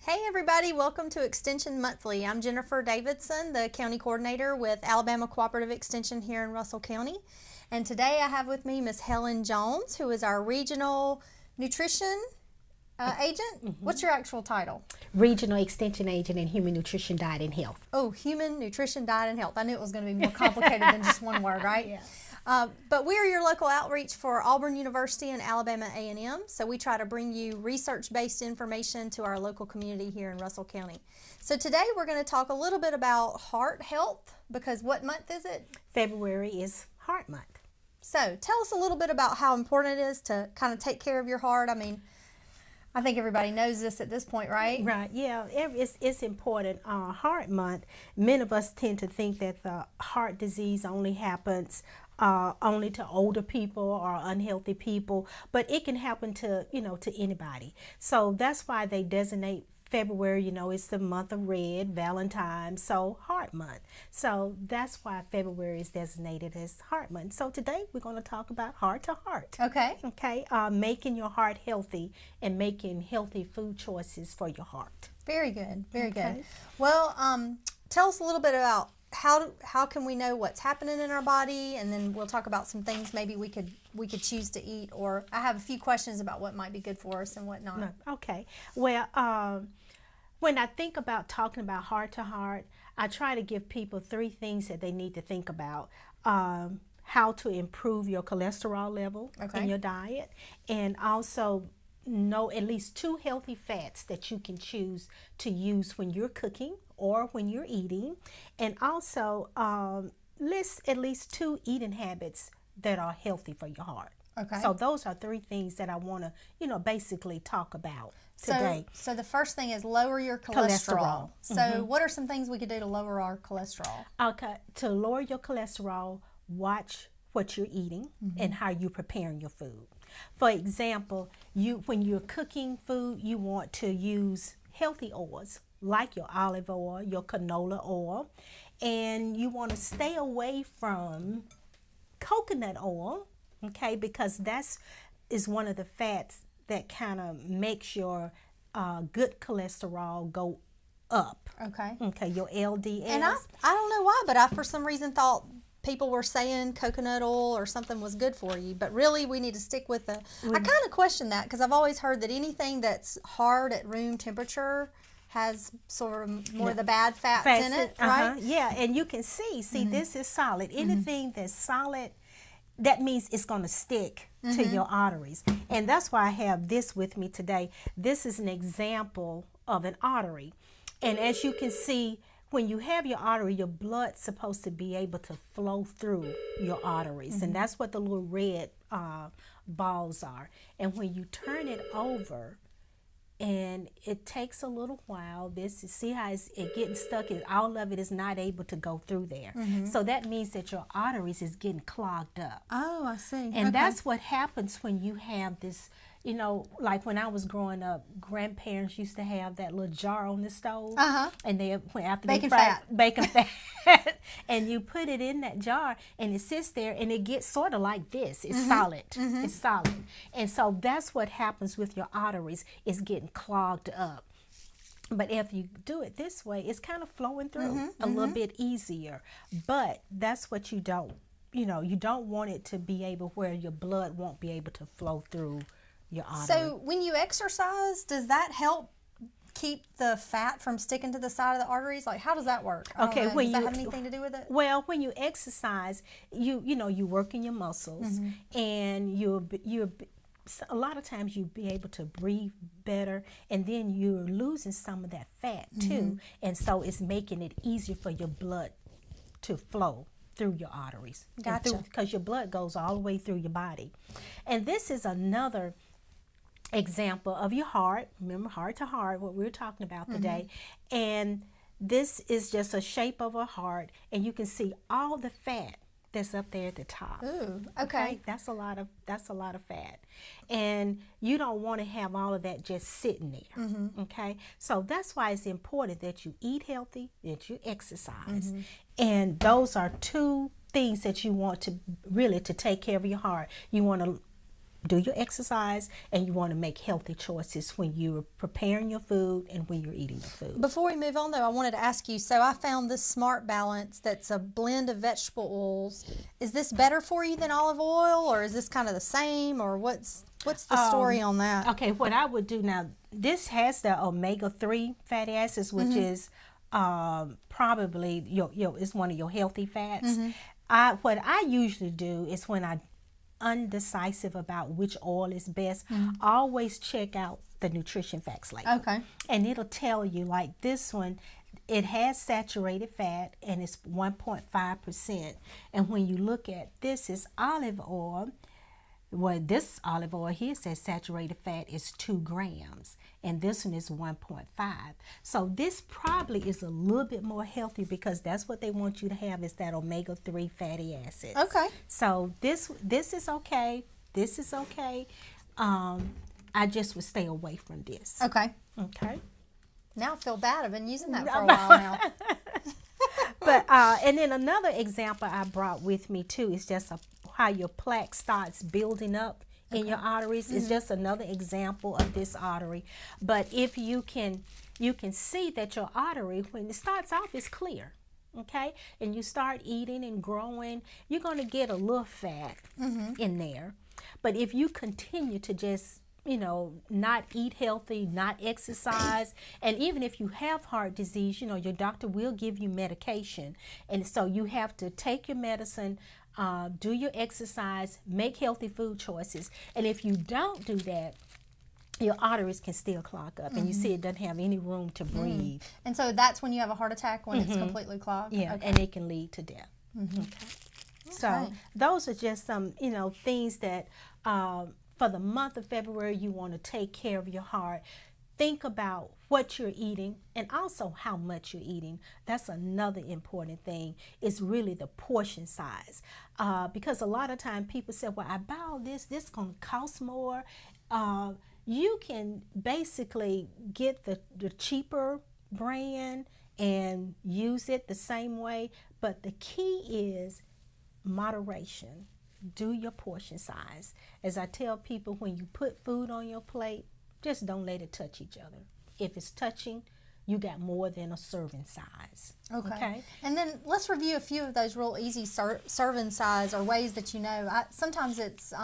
Hey everybody, welcome to Extension Monthly. I'm Jennifer Davidson, the County Coordinator with Alabama Cooperative Extension here in Russell County. And today I have with me Miss Helen Jones, who is our Regional Nutrition Agent. What's your actual title? Regional Extension Agent in Human Nutrition, Diet, and Health. Oh, Human Nutrition, Diet, and Health. I knew it was going to be more complicated than just one word, right? Yeah. But we are your local outreach for Auburn University and Alabama A&M, so we try to bring you research-based information to our local community here in Russell County. So today we're going to talk a little bit about heart health, because what month is it? February is Heart Month. So tell us a little bit about how important it is to kind of take care of your heart. I mean, I think everybody knows this at this point, right? Right, yeah, it's important. Heart Month, many of us tend to think that the heart disease only happens only to older people or unhealthy people, but it can happen to, to anybody. So that's why they designate February, it's the month of red, Valentine's, so Heart Month. So that's why February is designated as Heart Month. So today we're going to talk about heart to heart. Okay. Okay, making your heart healthy and making healthy food choices for your heart. Very good, very Okay. good. Well, tell us a little bit about how can we know what's happening in our body, and then we'll talk about some things maybe we could choose to eat, or I have a few questions about what might be good for us and what not. No, okay. Well, when I think about talking about heart to heart, I try to give people 3 things that they need to think about. How to improve your cholesterol level Okay. in your diet, and also know at least 2 healthy fats that you can choose to use when you're cooking or when you're eating, and also list at least 2 eating habits that are healthy for your heart. Okay. So those are 3 things that I want to, basically talk about today. So the first thing is lower your cholesterol. Cholesterol. So what are some things we could do to lower our cholesterol? Okay, to lower your cholesterol, watch what you're eating and how you're preparing your food. For example, when you're cooking food, you want to use healthy oils like your olive oil, your canola oil, and you want to stay away from coconut oil, okay, because is one of the fats that kind of makes your good cholesterol go up. Okay. Okay, your LDL. And I don't know why, but I for some reason thought people were saying coconut oil or something was good for you, but really we need to stick with I kind of question that, because I've always heard that anything that's hard at room temperature has sort of more of the bad fats in it, right? Yeah, and you can see, this is solid. Anything that's solid, that means it's going to stick to your arteries. And that's why I have this with me today. This is an example of an artery. And as you can see, when you have your artery, your blood's supposed to be able to flow through your arteries. And that's what the little red balls are. And when you turn it over, and it takes a little while, see how it getting stuck, and all of it is not able to go through there. So that means that your arteries is getting clogged up. Oh, I see. And that's what happens when you have this, like when I was growing up, grandparents used to have that little jar on the stove. And after Bacon they fry fat. bacon fat, and you put it in that jar, and it sits there, and it gets sort of like this. It's solid. It's solid. And so that's what happens with your arteries. It's getting clogged up. But if you do it this way, it's kind of flowing through a little bit easier. But that's what you don't. You don't want it to be able where your blood won't be able to flow through your artery. So when you exercise, does that help keep the fat from sticking to the side of the arteries? Like, how does that work? Okay, does that have anything to do with it? Well, when you exercise, you working your muscles, and you're a lot of times you'll be able to breathe better, and then you're losing some of that fat too, and so it's making it easier for your blood to flow through your arteries. Gotcha. Because your blood goes all the way through your body. And this is another example of your heart. Remember, heart to heart, what we're talking about today. And this is just a shape of a heart, and you can see all the fat that's up there at the top. Ooh, okay. That's a lot of fat, and you don't want to have all of that just sitting there. Okay, so that's why it's important that you eat healthy, that you exercise, and those are 2 things that you want to really to take care of your heart. You want to do your exercise, and you want to make healthy choices when you're preparing your food and when you're eating your food. Before we move on, though, I wanted to ask you, so I found this Smart Balance that's a blend of vegetable oils. Is this better for you than olive oil, or is this kind of the same, or what's the story on that? Okay, what I would do now, this has the omega-3 fatty acids, which is probably is one of your healthy fats. What I usually do is, when I'm undecisive about which oil is best, always check out the nutrition facts label. Okay. And it'll tell you, like this one, it has saturated fat and it's 1.5%. And when you look at this, is olive oil. Well, this olive oil here says saturated fat is 2 grams, and this one is 1.5. So this probably is a little bit more healthy, because that's what they want you to have, is that omega-3 fatty acids. Okay. So this is okay. This is okay. I just would stay away from this. Okay. Okay. Now I feel bad. I've been using that for a while now. But and then another example I brought with me too is just how your plaque starts building up in your arteries. It's just another example of this artery. But if you can see that your artery, when it starts off, is clear, okay, and you start eating and growing, you're going to get a little fat in there. But if you continue to just not eat healthy, not exercise, and even if you have heart disease, your doctor will give you medication. And so you have to take your medicine, do your exercise, make healthy food choices. And if you don't do that, your arteries can still clog up, and you see it doesn't have any room to breathe. And so that's when you have a heart attack, when it's completely clogged? Yeah, okay. and it can lead to death. Okay. So those are just some, things that for the month of February, you want to take care of your heart. Think about what you're eating and also how much you're eating. That's another important thing, is really the portion size. Because a lot of time people say, well, I buy all this is going to cost more. You can basically get the cheaper brand and use it the same way. But the key is moderation. Do your portion size. As I tell people, when you put food on your plate, just don't let it touch each other. If it's touching, you got more than a serving size. Okay. And then let's review a few of those real easy serving size, or ways that sometimes it's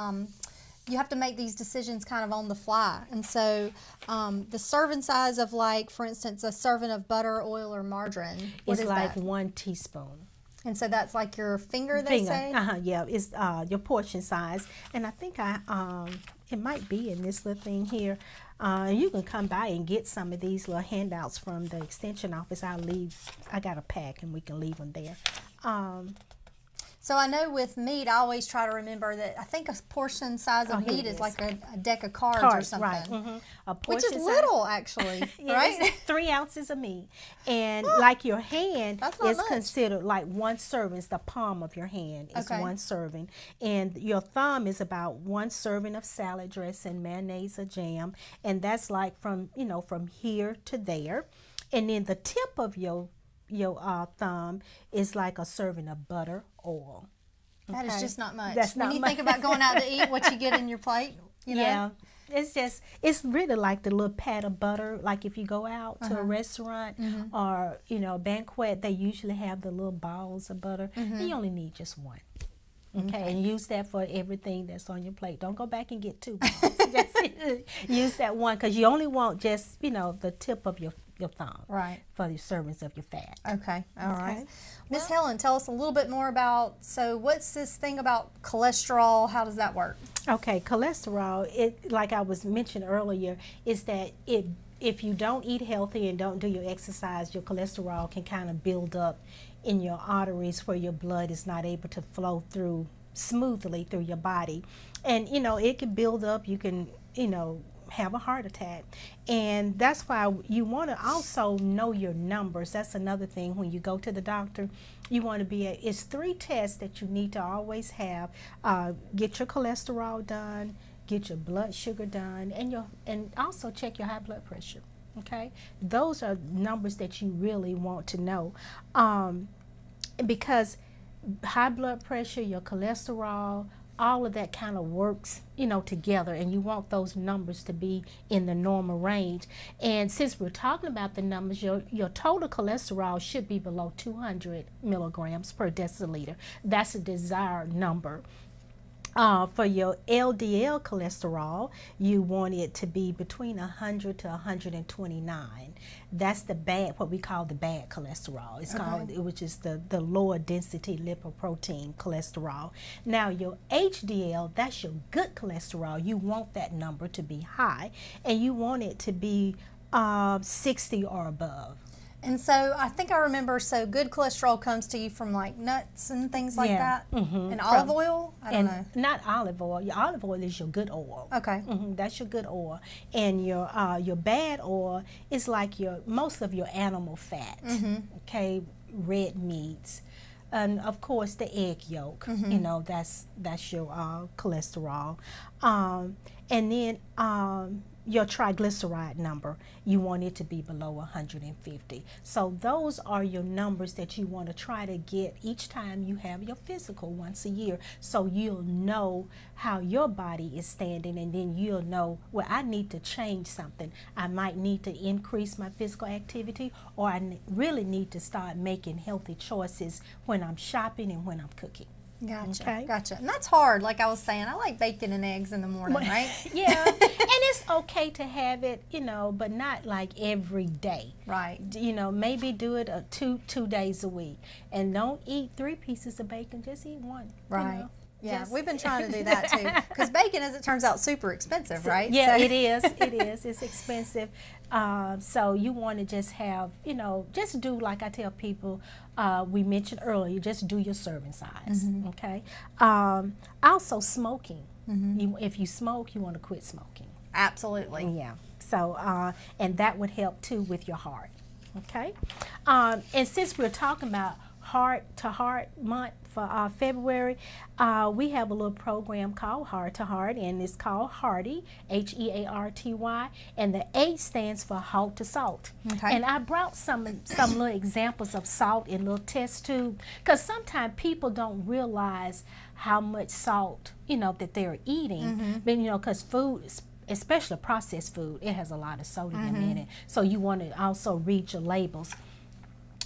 you have to make these decisions kind of on the fly. And so the serving size of, like, for instance, a serving of butter, oil, or margarine. What is like that? 1 teaspoon. And so that's like your finger, they say? Yeah, it's your portion size. And I think it might be in this little thing here. You can come by and get some of these little handouts from the extension office. I got a pack, and we can leave them there. So I know with meat, I always try to remember that I think a portion size of meat is like a deck of cards or something. Right. A which is portion little, actually, right? It's 3 ounces of meat. And like your hand is considered like 1 serving. It's the palm of your hand is 1 serving. And your thumb is about 1 serving of salad dressing, mayonnaise, or jam. And that's like from here to there. And then the tip of your thumb is like a serving of butter oil. That is just not much. That's when not you much. think about going out to eat, what you get in your plate, Yeah. It's really like the little pat of butter. Like if you go out to a restaurant or, banquet, they usually have the little balls of butter. And you only need just 1. Okay, and use that for everything that's on your plate. Don't go back and get 2 balls. Just use that 1, because you only want just, the tip of your thumb. Right. For the servings of your fat. Okay, all right. Miss Helen, tell us a little bit more about, so what's this thing about cholesterol? How does that work? Okay, cholesterol, it, like I was mentioned earlier, is that if you don't eat healthy and don't do your exercise, your cholesterol can kind of build up in your arteries, where your blood is not able to flow through smoothly through your body. And, it can build up. You can, have a heart attack. And that's why you want to also know your numbers. That's another thing. When you go to the doctor, you want to be it's 3 tests that you need to always have. Get your cholesterol done, get your blood sugar done, and also check your high blood pressure. Okay, those are numbers that you really want to know, because high blood pressure, your cholesterol, all of that kind of works, you know, together, and you want those numbers to be in the normal range. And since we're talking about the numbers, your total cholesterol should be below 200 milligrams per deciliter. That's a desired number. For your LDL cholesterol, you want it to be between 100 to 129. That's the bad, what we call the bad cholesterol. It's called, which is the lower density lipoprotein cholesterol. Now your HDL, that's your good cholesterol. You want that number to be high, and you want it to be 60 or above. And so I think I remember, so good cholesterol comes to you from like nuts and things like that? And olive oil? I don't know. Not olive oil. Your olive oil is your good oil. Okay. That's your good oil. And your bad oil is like most of your animal fat. Okay, red meats. And of course the egg yolk, you know, that's your cholesterol. And then your triglyceride number, you want it to be below 150. So those are your numbers that you want to try to get each time you have your physical once a year, so you'll know how your body is standing, and then you'll know, well, I need to change something. I might need to increase my physical activity, or I really need to start making healthy choices when I'm shopping and when I'm cooking. Gotcha. Okay. Gotcha. And that's hard. Like I was saying, I like bacon and eggs in the morning, right? Yeah. And it's okay to have it, you know, but not like every day. Right. You know, maybe do it two days a week. And don't eat 3 pieces of bacon, just eat 1. Right. You know? Yeah, we've been trying to do that too. Because bacon, as it turns out, super expensive, right? Yeah, so. it is. It is. It's expensive. So you want to just have, you know, just do like I tell people, we mentioned earlier, just do your serving size, okay? Also smoking. If you smoke, you want to quit smoking. Absolutely. Yeah. So, and that would help too with your heart, okay? And since we're talking about Heart to Heart Month for February, we have a little program called Heart to Heart, and it's called Hearty, H-E-A-R-T-Y, and the H stands for Halt to Salt. Okay. And I brought some little examples of salt in little test tube, because sometimes people don't realize how much salt, you know, that they're eating, but, you know, because food, especially processed food, it has a lot of sodium in it, so you want to also read your labels.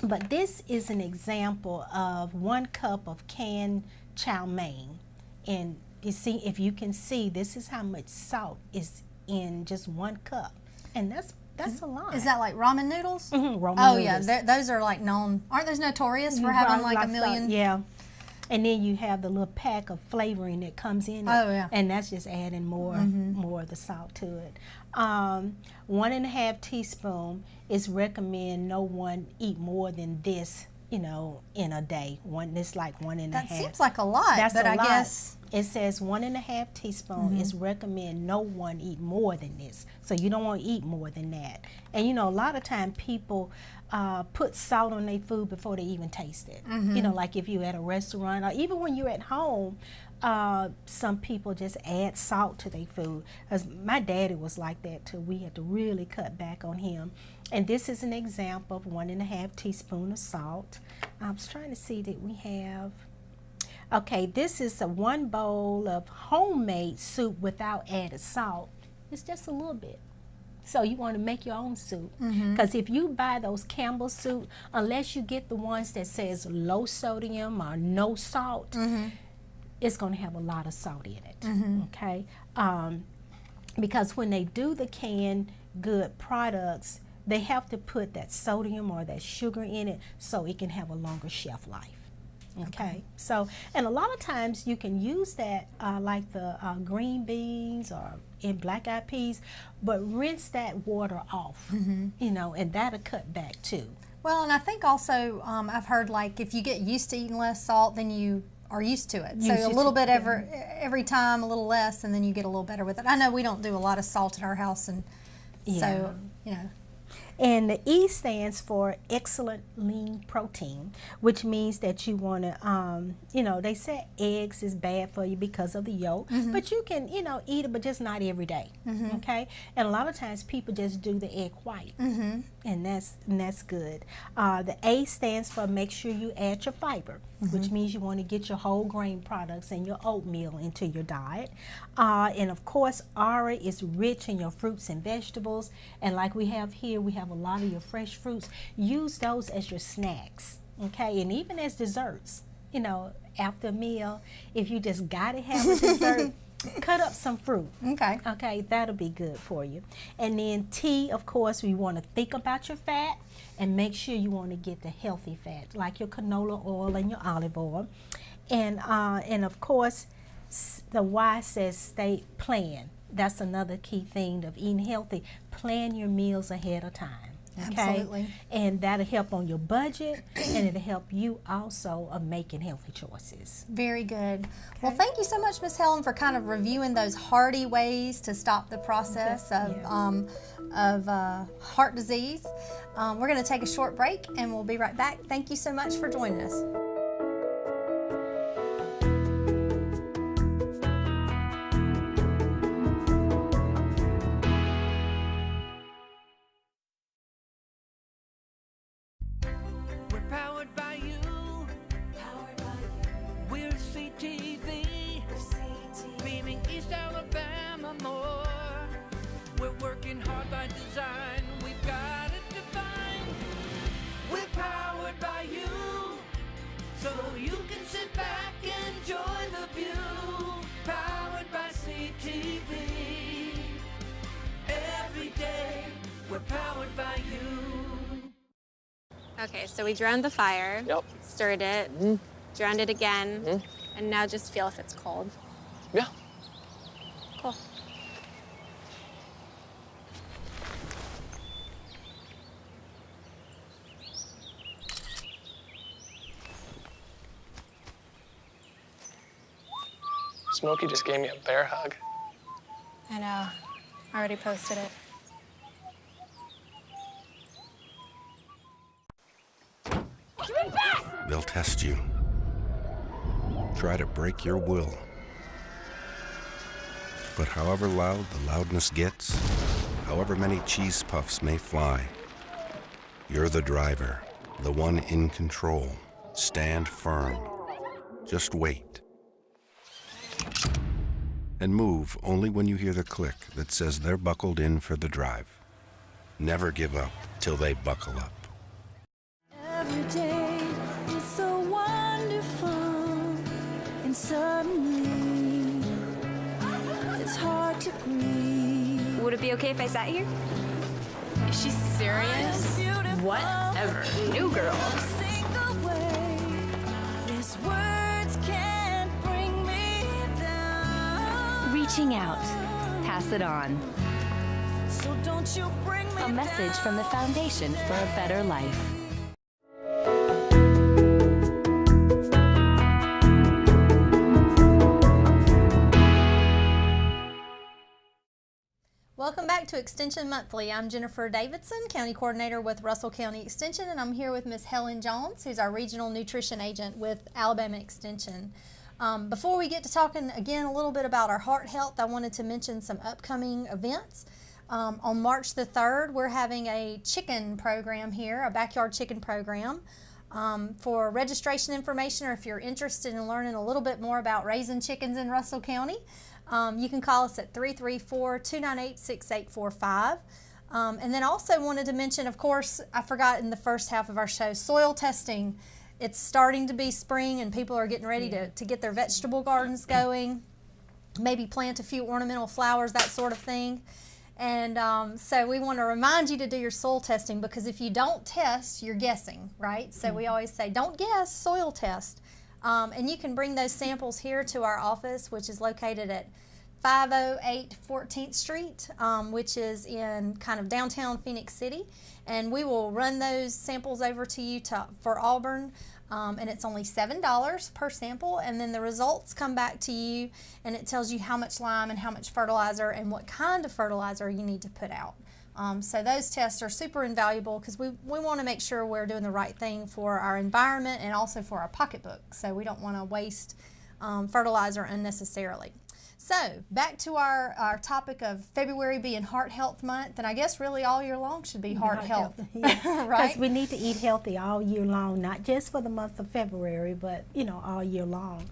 But this is an example of 1 cup of canned chow mein. And you see, if you can see, this is how much salt is in just 1 cup. And that's a lot. Is that like ramen noodles? Ramen oh, noodles. yeah. Those are like known. Aren't those notorious for having like a million? Yeah. And then you have the little pack of flavoring that comes in it. Oh, yeah. And that's just adding more of the salt to it. 1.5 teaspoon is recommend no one eat more than this, you know, in a day. It's like 1.5. That seems like a lot, That's but a I lot. guess. It says 1.5 teaspoon is recommend no one eat more than this. So you don't want to eat more than that. And you know, a lot of time people put salt on their food before they even taste it. You know, like if you're at a restaurant or even when you're at home, some people just add salt to their food. As my daddy was like that too. We had to really cut back on him. And this is an example of 1.5 teaspoon of salt. I was trying to see that we have. Okay, this is 1 bowl of homemade soup without added salt. It's just a little bit. So you want to make your own soup. Because if you buy those Campbell soup, unless you get the ones that says low sodium or no salt, it's going to have a lot of salt in it. Okay? Because when they do the canned good products, they have to put that sodium or that sugar in it so it can have a longer shelf life. Okay, so, and a lot of times you can use that like the green beans or in black-eyed peas, but rinse that water off, you know, and that'll cut back too. Well, and I think also I've heard like if you get used to eating less salt, then you are used to it. So a little bit every time, a little less, and then you get a little better with it. I know we don't do a lot of salt at our house, and so, you know. And the E stands for excellent lean protein, which means that you want to, you know, they say eggs is bad for you because of the yolk, but you can, you know, eat it, but just not every day, okay? And a lot of times people just do the egg white, and that's good. The A stands for make sure you add your fiber, which means you want to get your whole grain products and your oatmeal into your diet. And of course, R is rich in your fruits and vegetables, and like we have here, we have a lot of your fresh fruits. Use those as your snacks, okay? And even as desserts, you know, after a meal, if you just gotta have a dessert, cut up some fruit. Okay. Okay, that'll be good for you. And then T, of course, we want to think about your fat and make sure you want to get the healthy fat, like your canola oil and your olive oil. And of course, the Y says plan. That's another key thing of eating healthy. Plan your meals ahead of time. Okay? Absolutely. And that'll help on your budget, and it'll help you also of making healthy choices. Very good. Well, thank you so much, Miss Helen, for kind of reviewing those hearty ways to stop the process of heart disease. We're going to take a short break, and we'll be right back. Thank you so much for joining us. Okay, so we drowned the fire, stirred it, drowned it again, and now just feel if it's cold. Yeah. Cool. Smokey just gave me a bear hug. I know. I already posted it. They'll test you. Try to break your will. But however loud the loudness gets, however many cheese puffs may fly, you're the driver, the one in control. Stand firm. Just wait. And move only when you hear the click that says they're buckled in for the drive. Never give up till they buckle up. Every day is so wonderful, and suddenly it's hard to breathe. Would it be okay if I sat here? Is she serious? Whatever. New girl. Sing away. These words can't bring me down. Reaching out. Pass it on. So don't you bring me A message from the Foundation for a Better Life. Welcome back to Extension Monthly. I'm Jennifer Davidson, County Coordinator with Russell County Extension, and I'm here with Ms. Helen Jones, who's our Regional Nutrition Agent with Alabama Extension. Before we get to talking again a little bit about our heart health, I wanted to mention some upcoming events. On March the 3rd, we're having a chicken program here, a backyard chicken program. For registration information, or if you're interested in learning a little bit more about raising chickens in Russell County, you can call us at 334-298-6845. And then also wanted to mention, of course, I forgot in the first half of our show, soil testing. It's starting to be spring and people are getting ready to get their vegetable gardens going, maybe plant a few ornamental flowers, that sort of thing. And so we want to remind you to do your soil testing, because if you don't test, you're guessing, right? So we always say, don't guess, soil test. And you can bring those samples here to our office, which is located at 508 14th Street, which is in kind of downtown Phoenix City. And we will run those samples over to you for Auburn. And it's only $7 per sample, and then the results come back to you, and it tells you how much lime and how much fertilizer and what kind of fertilizer you need to put out. So those tests are super invaluable because we want to make sure we're doing the right thing for our environment and also for our pocketbook. So we don't want to waste fertilizer unnecessarily. So back to our topic of February being Heart Health Month, and I guess really all year long should be heart health. Yeah. Right? Because we need to eat healthy all year long, not just for the month of February, but all year long.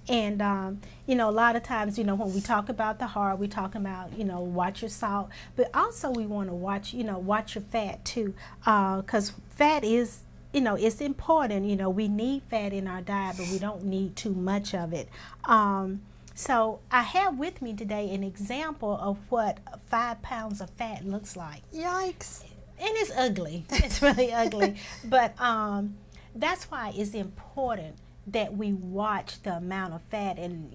And a lot of times, when we talk about the heart, we talk about watch your salt, but also we want to watch your fat too, because fat is it's important. We need fat in our diet, but we don't need too much of it. So I have with me today an example of what 5 pounds of fat looks like. Yikes. And it's ugly. It's really ugly. But that's why it's important that we watch the amount of fat. And,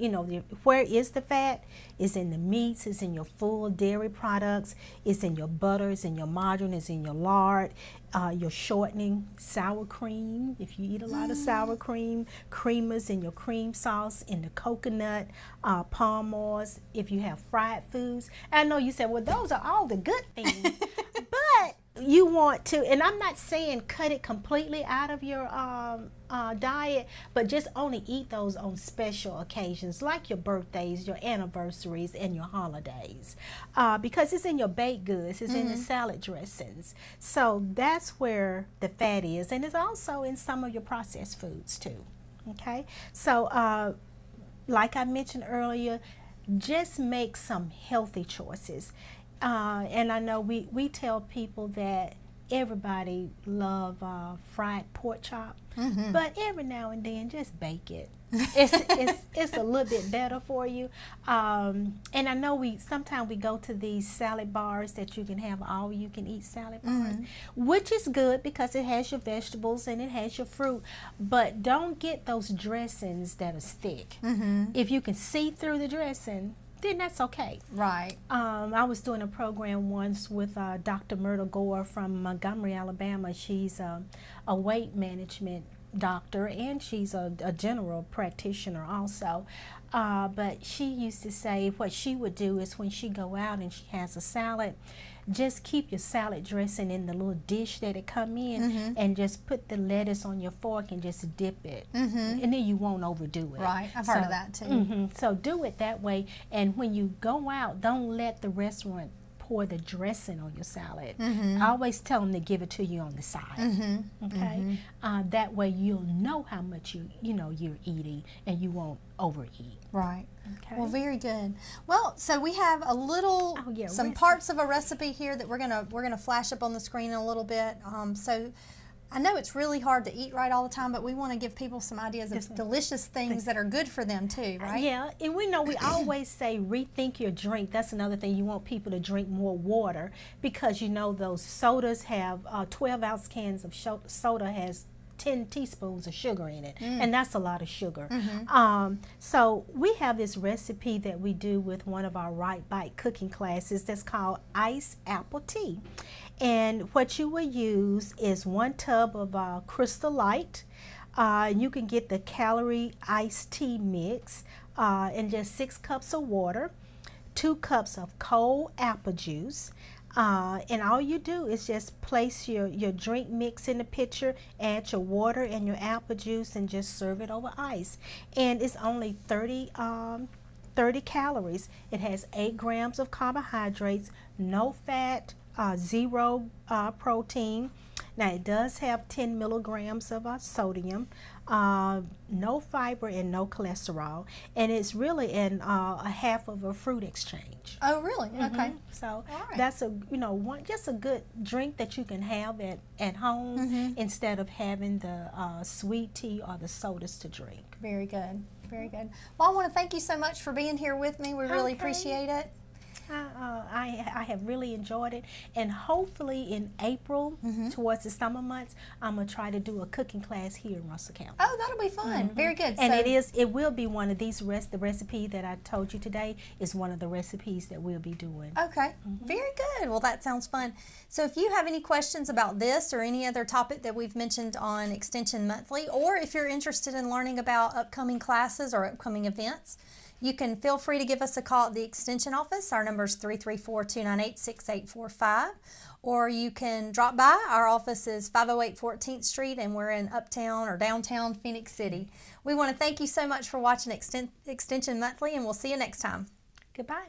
where is the fat? It's in the meats, it's in your full dairy products, it's in your butter, it's in your margarine, it's in your lard, your shortening, sour cream, if you eat a lot of sour cream, creamers in your cream sauce, in the coconut, palm oils, if you have fried foods. I know you said, well, those are all the good things, but you want to, and I'm not saying cut it completely out of your diet, but just only eat those on special occasions like your birthdays, your anniversaries, and your holidays, because it's in your baked goods, it's in the salad dressings. So that's where the fat is, and it's also in some of your processed foods too. Okay, so like I mentioned earlier, just make some healthy choices. And I know we tell people that everybody love fried pork chop, but every now and then just bake it. It's a little bit better for you. And I know sometimes we go to these salad bars that you can have all you can eat salad bars, which is good because it has your vegetables and it has your fruit, but don't get those dressings that are thick. If you can see through the dressing, then that's okay. Right. I was doing a program once with Dr. Myrtle Gore from Montgomery, Alabama. She's a weight management doctor and she's a general practitioner also. But she used to say what she would do is when she go out and she has a salad, just keep your salad dressing in the little dish that it come in and just put the lettuce on your fork and just dip it. And then you won't overdo it. Right, I've heard of that too. So do it that way, and when you go out, don't let the restaurant pour the dressing on your salad. I always tell them to give it to you on the side. Okay, that way you'll know how much you're eating and you won't overeat. Right. Okay. Well, very good. Well, so we have a little, some parts of a recipe here that we're gonna flash up on the screen in a little bit. So I know it's really hard to eat right all the time, but we want to give people some ideas of delicious things that are good for them too, right? Yeah, and we know we always say rethink your drink. That's another thing. You want people to drink more water because those sodas have 12-ounce cans of soda has 10 teaspoons of sugar in it, and that's a lot of sugar. So we have this recipe that we do with one of our Right Bite cooking classes that's called iced apple tea. And what you will use is 1 tub of Crystal Light. You can get the calorie iced tea mix and just 6 cups of water, 2 cups of cold apple juice. And all you do is just place your drink mix in the pitcher, add your water and your apple juice, and just serve it over ice. And it's only 30 calories. It has 8 grams of carbohydrates, no fat, 0 protein. Now it does have 10 milligrams of sodium, no fiber and no cholesterol, and it's really in a half of a fruit exchange. Oh, really? Okay. So that's just a good drink that you can have at home instead of having the sweet tea or the sodas to drink. Very good. Very good. Well, I want to thank you so much for being here with me. We really appreciate it. I have really enjoyed it, and hopefully in April, towards the summer months, I'm gonna try to do a cooking class here in Russell County. Oh, that'll be fun. Very good. And it will be one of these the recipe that I told you today is one of the recipes that we'll be doing. Okay, very good. Well, that sounds fun. So if you have any questions about this or any other topic that we've mentioned on Extension Monthly, or if you're interested in learning about upcoming classes or upcoming events, You can feel free to give us a call at the Extension office. Our number is 334-298-6845. Or you can drop by. Our office is 508 14th Street, and we're in uptown or downtown Phoenix City. We want to thank you so much for watching Extension Monthly, and we'll see you next time. Goodbye.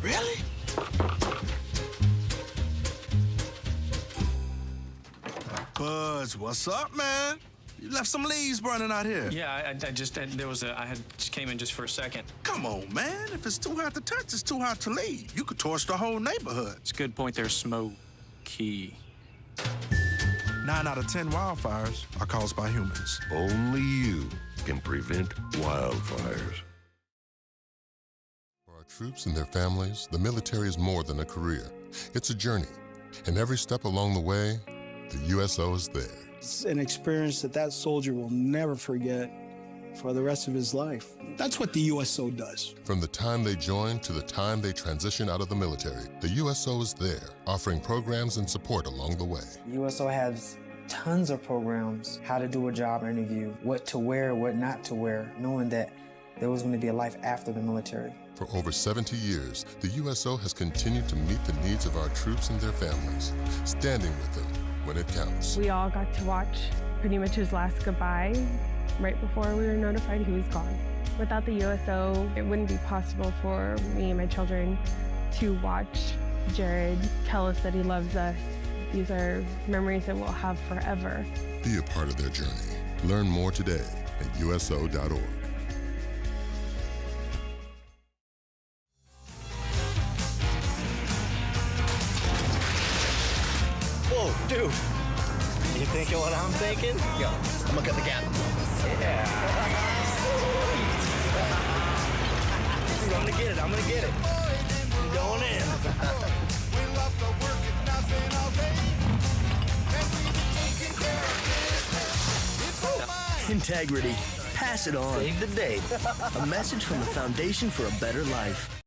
Really? Buzz, what's up, man? You left some leaves burning out here. Yeah, I just just came in just for a second. Come on, man. If it's too hot to touch, it's too hot to leave. You could torch the whole neighborhood. It's a good point there, Smokey. 9 out of 10 wildfires are caused by humans. Only you can prevent wildfires. For our troops and their families, the military is more than a career. It's a journey. And every step along the way, the USO is there. It's an experience that soldier will never forget for the rest of his life. That's what the USO does. From the time they join to the time they transition out of the military, the USO is there, offering programs and support along the way. USO has tons of programs, how to do a job interview, what to wear, what not to wear, knowing that there was going to be a life after the military. For over 70 years, the USO has continued to meet the needs of our troops and their families, standing with them when it counts. We all got to watch pretty much his last goodbye right before we were notified he was gone. Without the USO, it wouldn't be possible for me and my children to watch Jared tell us that he loves us. These are memories that we'll have forever. Be a part of their journey. Learn more today at USO.org. Whoa, dude. You thinking what I'm thinking? Yo, I'm gonna cut the gap. Yeah. Dude, I'm gonna get it. I'm gonna get it. I'm going in. Integrity. Pass it on. Save the date. A message from the Foundation for a Better Life.